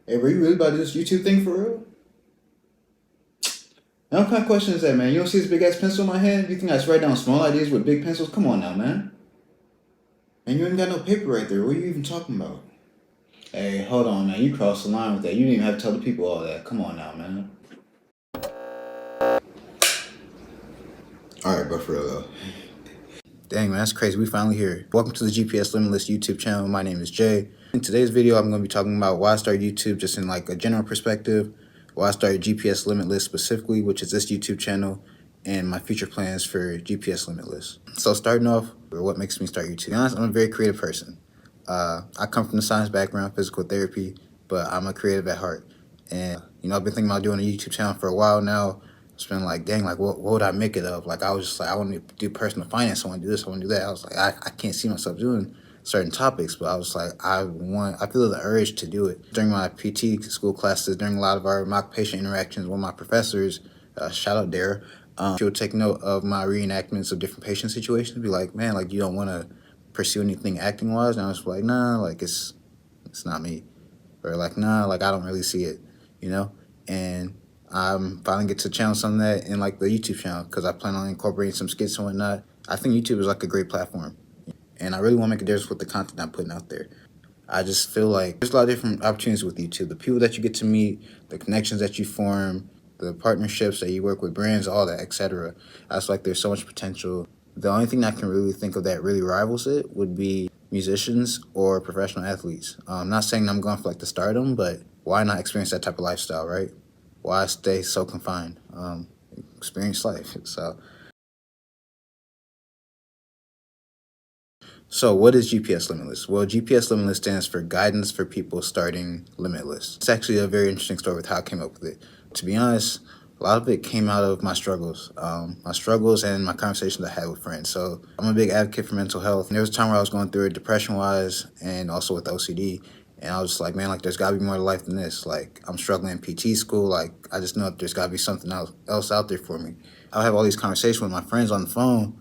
Hey, bro, you really about to do this YouTube thing for real? Now, what kind of question is that, man? You don't see this big ass pencil in my hand? You think I just write down small ideas with big pencils? Come on now, man. And you ain't got no paper right there. What are you even talking about? Hey, hold on, man. You crossed the line with that. You didn't even have to tell the people all that. Come on now, man. All right, bro, for real though. Dang, man, that's crazy. We finally here. Welcome to the GPS Limitless YouTube channel. My name is Jay. In today's video, I'm going to be talking about why I started YouTube just in like a general perspective, why I started GPS Limitless specifically, which is this YouTube channel, and my future plans for GPS Limitless. So starting off, what makes me start YouTube? To be honest, I'm a very creative person. I come from the science background, physical therapy, but I'm a creative at heart. And, I've been thinking about doing a YouTube channel for a while now. It's been like, dang, like, what would I make it of? Like, I was just like, I want to do personal finance. I want to do this. I want to do that. I was like, I can't see myself doing certain topics, but I was like, I feel the urge to do it. During my PT school classes, during a lot of our mock patient interactions with my professors, shout out Dara, she would take note of my reenactments of different patient situations, be like, man, like, you don't want to pursue anything acting wise. And I was like, nah, like, it's not me. Or like, nah, like, I don't really see it, you know? And I'm finally get to channel some of that in like the YouTube channel because I plan on incorporating some skits and whatnot. I think YouTube is like a great platform, and I really want to make a difference with the content I'm putting out there. I just feel like there's a lot of different opportunities with YouTube. The people that you get to meet, the connections that you form, the partnerships that you work with brands, all that, etc. I just like there's so much potential. The only thing I can really think of that really rivals it would be musicians or professional athletes. I'm not saying I'm going for like the stardom, but why not experience that type of lifestyle, right? Why stay so confined? Experience life. So what is GPS Limitless? Well, GPS Limitless stands for Guidance for People Starting Limitless. It's actually a very interesting story with how I came up with it. To be honest, a lot of it came out of my struggles and my conversations I had with friends. So I'm a big advocate for mental health. And there was a time where I was going through it depression-wise and also with OCD. And I was just like, man, like there's gotta be more to life than this. Like I'm struggling in PT school. Like I just know that there's gotta be something else out there for me. I'll have all these conversations with my friends on the phone,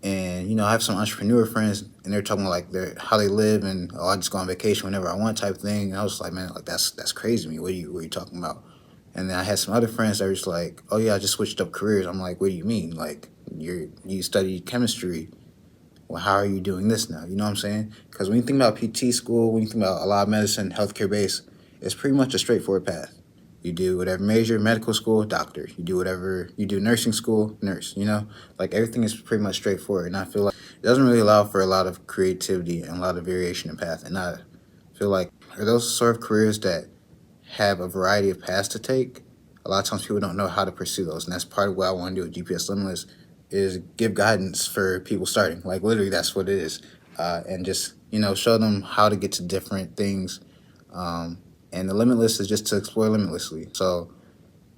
and I have some entrepreneur friends, and they're talking like how they live, and I just go on vacation whenever I want type thing. And I was like, man, like that's crazy to me. What are you talking about? And then I had some other friends that were just like, oh yeah, I just switched up careers. I'm like, what do you mean? Like you studied chemistry. Well, how are you doing this now? You know what I'm saying? Because when you think about PT school, when you think about a lot of medicine, healthcare base, it's pretty much a straightforward path. You do whatever major, medical school, doctor. You do whatever, you do nursing school, nurse, Like everything is pretty much straightforward. And I feel like it doesn't really allow for a lot of creativity and a lot of variation in path. And I feel like are those sort of careers that have a variety of paths to take. A lot of times people don't know how to pursue those. And that's part of what I want to do with GPS Limitless is give guidance for people starting. Like literally that's what it is. And just, show them how to get to different things. And the limitless is just to explore limitlessly. So,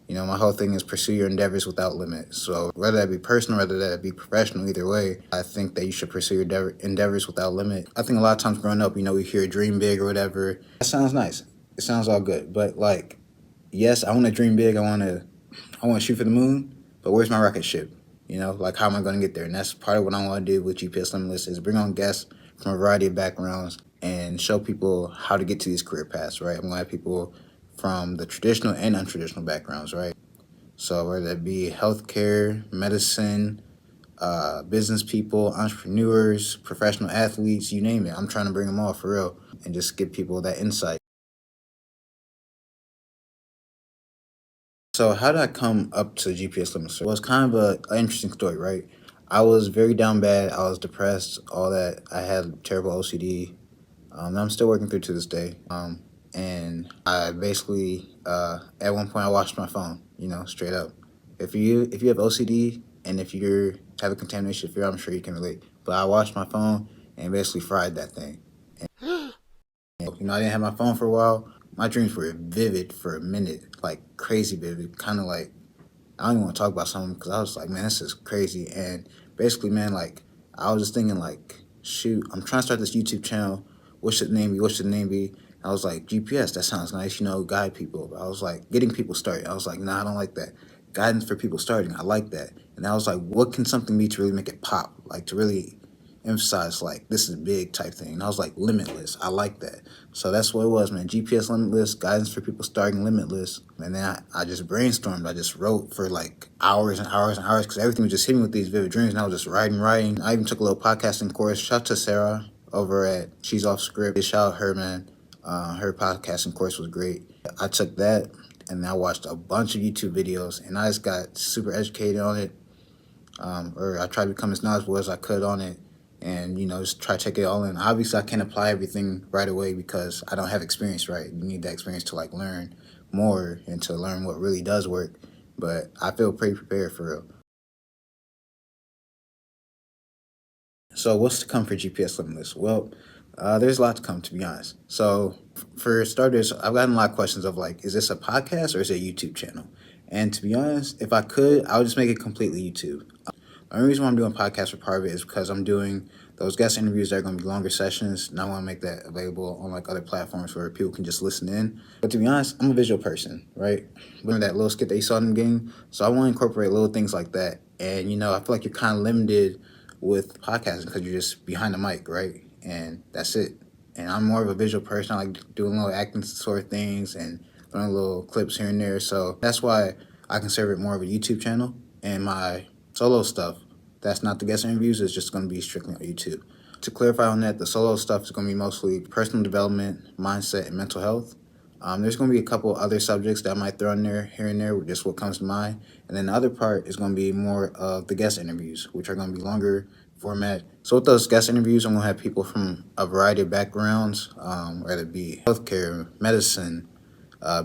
my whole thing is pursue your endeavors without limit. So whether that be personal, whether that be professional, either way, I think that you should pursue your endeavors without limit. I think a lot of times growing up, we hear dream big or whatever. That sounds nice. It sounds all good. But like, yes, I want to dream big. I want to shoot for the moon. But where's my rocket ship? Like how am I going to get there? And that's part of what I want to do with GPS Limitless is bring on guests from a variety of backgrounds and show people how to get to these career paths, right? I'm going to have people from the traditional and untraditional backgrounds, right? So whether that be healthcare, medicine, business people, entrepreneurs, professional athletes, you name it. I'm trying to bring them all for real and just give people that insight. So how did I come up to GPS Limits? Well, it's kind of an interesting story, right? I was very down bad. I was depressed, all that. I had terrible OCD. That I'm still working through to this day. And I basically, at one point, I watched my phone. Straight up. If you have OCD and if you have a contamination fear, I'm sure you can relate. But I watched my phone and basically fried that thing. I didn't have my phone for a while. My dreams were vivid for a minute, like crazy vivid, kind of like I don't even want to talk about something because I was like, man, this is crazy. And basically, man, like I was just thinking, like, shoot, I'm trying to start this YouTube channel. What should the name be? What should the name be? I was like, GPS. That sounds nice. Guide people. I was like, getting people started. I was like, nah, I don't like that. Guidance for people starting. I like that. And I was like, what can something be to really make it pop? Like to really emphasize like this is big type thing. And I was like, limitless. I like that. So that's what it was, man. GPS Limitless, guidance for people starting limitless. And then I just brainstormed. I just wrote for like hours and hours and hours because everything was just hitting me with these vivid dreams. And I was just writing. I even took a little podcasting course. Shout out to Sarah over at She's Off Script. Shout out her, man. Her podcasting course was great. I took that and I watched a bunch of YouTube videos and I just got super educated on it. Or I tried to become as knowledgeable as I could on it and, just try to take it all in. Obviously, I can't apply everything right away because I don't have experience, right? You need that experience to, like, learn more and to learn what really does work. But I feel pretty prepared for real. So what's to come for GPS Limitless? Well, there's a lot to come, to be honest. So for starters, I've gotten a lot of questions of like, is this a podcast or is it a YouTube channel? And to be honest, if I could, I would just make it completely YouTube. The only reason why I'm doing podcasts for part of it is because I'm doing those guest interviews that are going to be longer sessions, and I want to make that available on like other platforms where people can just listen in. But to be honest, I'm a visual person, right? Remember that little skit that you saw in the beginning? So I want to incorporate little things like that. And, I feel like you're kind of limited with podcasting because you're just behind the mic, right? And that's it. And I'm more of a visual person. I like doing little acting sort of things and throwing little clips here and there. So that's why I consider it more of a YouTube channel. And my solo stuff, that's not the guest interviews, it's just going to be strictly on YouTube. To clarify on that, the solo stuff is going to be mostly personal development, mindset, and mental health. There's going to be a couple other subjects that I might throw in there here and there, just what comes to mind. And then the other part is going to be more of the guest interviews, which are going to be longer format. So with those guest interviews, I'm going to have people from a variety of backgrounds, whether it be healthcare, medicine,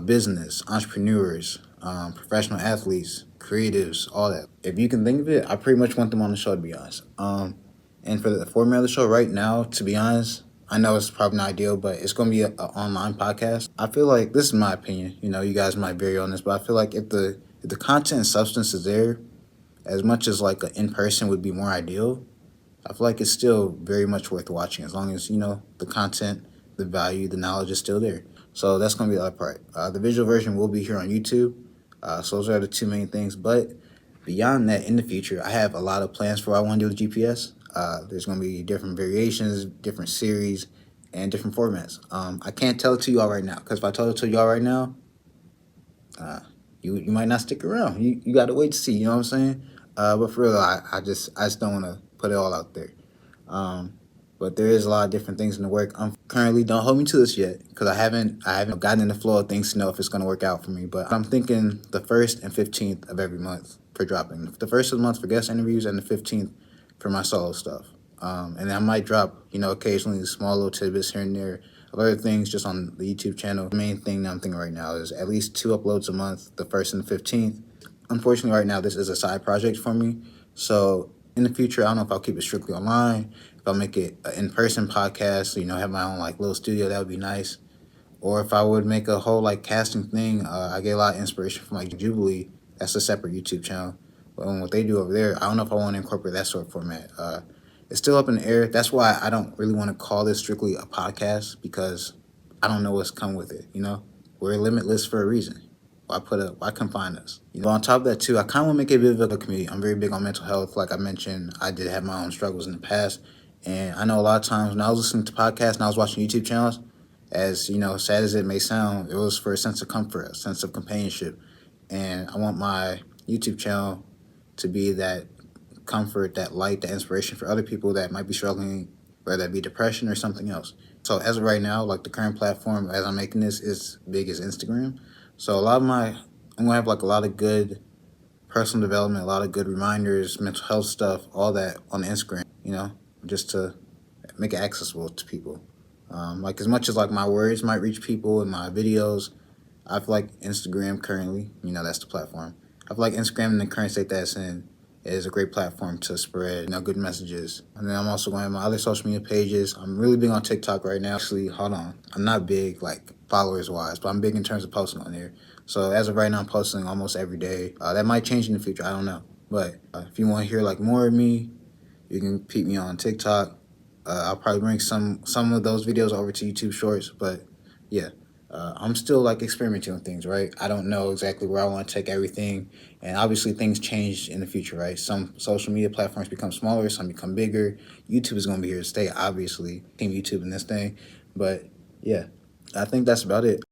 business, entrepreneurs, professional athletes, creatives, all that. If you can think of it, I pretty much want them on the show, to be honest. And for the format of the show right now, to be honest, I know it's probably not ideal, but it's going to be an online podcast. I feel like, this is my opinion, you guys might vary on this, but I feel like if the content and substance is there, as much as like an in-person would be more ideal, I feel like it's still very much worth watching as long as, the content, the value, the knowledge is still there. So that's going to be the other part. The visual version will be here on YouTube. So those are the two main things. But beyond that, in the future, I have a lot of plans for what I want to do with GPS. There's going to be different variations, different series, and different formats. I can't tell it to you all right now, because if I told it to you all right now, you might not stick around. You got to wait to see, you know what I'm saying? But for real, I just don't want to put it all out there. But there is a lot of different things in the work. I'm currently, don't hold me to this yet, because I haven't gotten in the flow of things to know if it's going to work out for me. But I'm thinking the 1st and 15th of every month for dropping. The 1st of the month for guest interviews and the 15th for my solo stuff. And then I might drop, occasionally small little tidbits here and there of other things just on the YouTube channel. The main thing that I'm thinking right now is at least 2 uploads a month, the 1st and the 15th. Unfortunately, right now, this is a side project for me. So in the future, I don't know if I'll keep it strictly online, if I'll make it an in-person podcast, have my own like little studio, that would be nice. Or if I would make a whole like casting thing, I get a lot of inspiration from like Jubilee. That's a separate YouTube channel. But what they do over there, I don't know if I want to incorporate that sort of format. It's still up in the air. That's why I don't really want to call this strictly a podcast, because I don't know what's come with it. We're limitless for a reason. Why confine us? But on top of that too, I kind of want to make it a bit of a community. I'm very big on mental health. Like I mentioned, I did have my own struggles in the past. And I know a lot of times when I was listening to podcasts and I was watching YouTube channels, as sad as it may sound, it was for a sense of comfort, a sense of companionship. And I want my YouTube channel to be that comfort, that light, that inspiration for other people that might be struggling, whether that be depression or something else. So as of right now, like the current platform as I'm making this is big as Instagram. So I'm going to have like a lot of good personal development, a lot of good reminders, mental health stuff, all that on Instagram, just to make it accessible to people. Like as much as like my words might reach people in my videos, I feel like Instagram currently, that's the platform. I feel like Instagram in the current state that it's in is a great platform to spread, good messages. And then I'm also going to have my other social media pages. I'm really big on TikTok right now. Actually, hold on. I'm not big like followers-wise, but I'm big in terms of posting on there. So as of right now, I'm posting almost every day. That might change in the future. I don't know. But if you want to hear like more of me, you can peep me on TikTok. I'll probably bring some of those videos over to YouTube Shorts. But yeah, I'm still like experimenting with things, right? I don't know exactly where I want to take everything, and obviously things change in the future, right? Some social media platforms become smaller, some become bigger. YouTube is going to be here to stay, obviously. Team YouTube in this thing, but yeah, I think that's about it.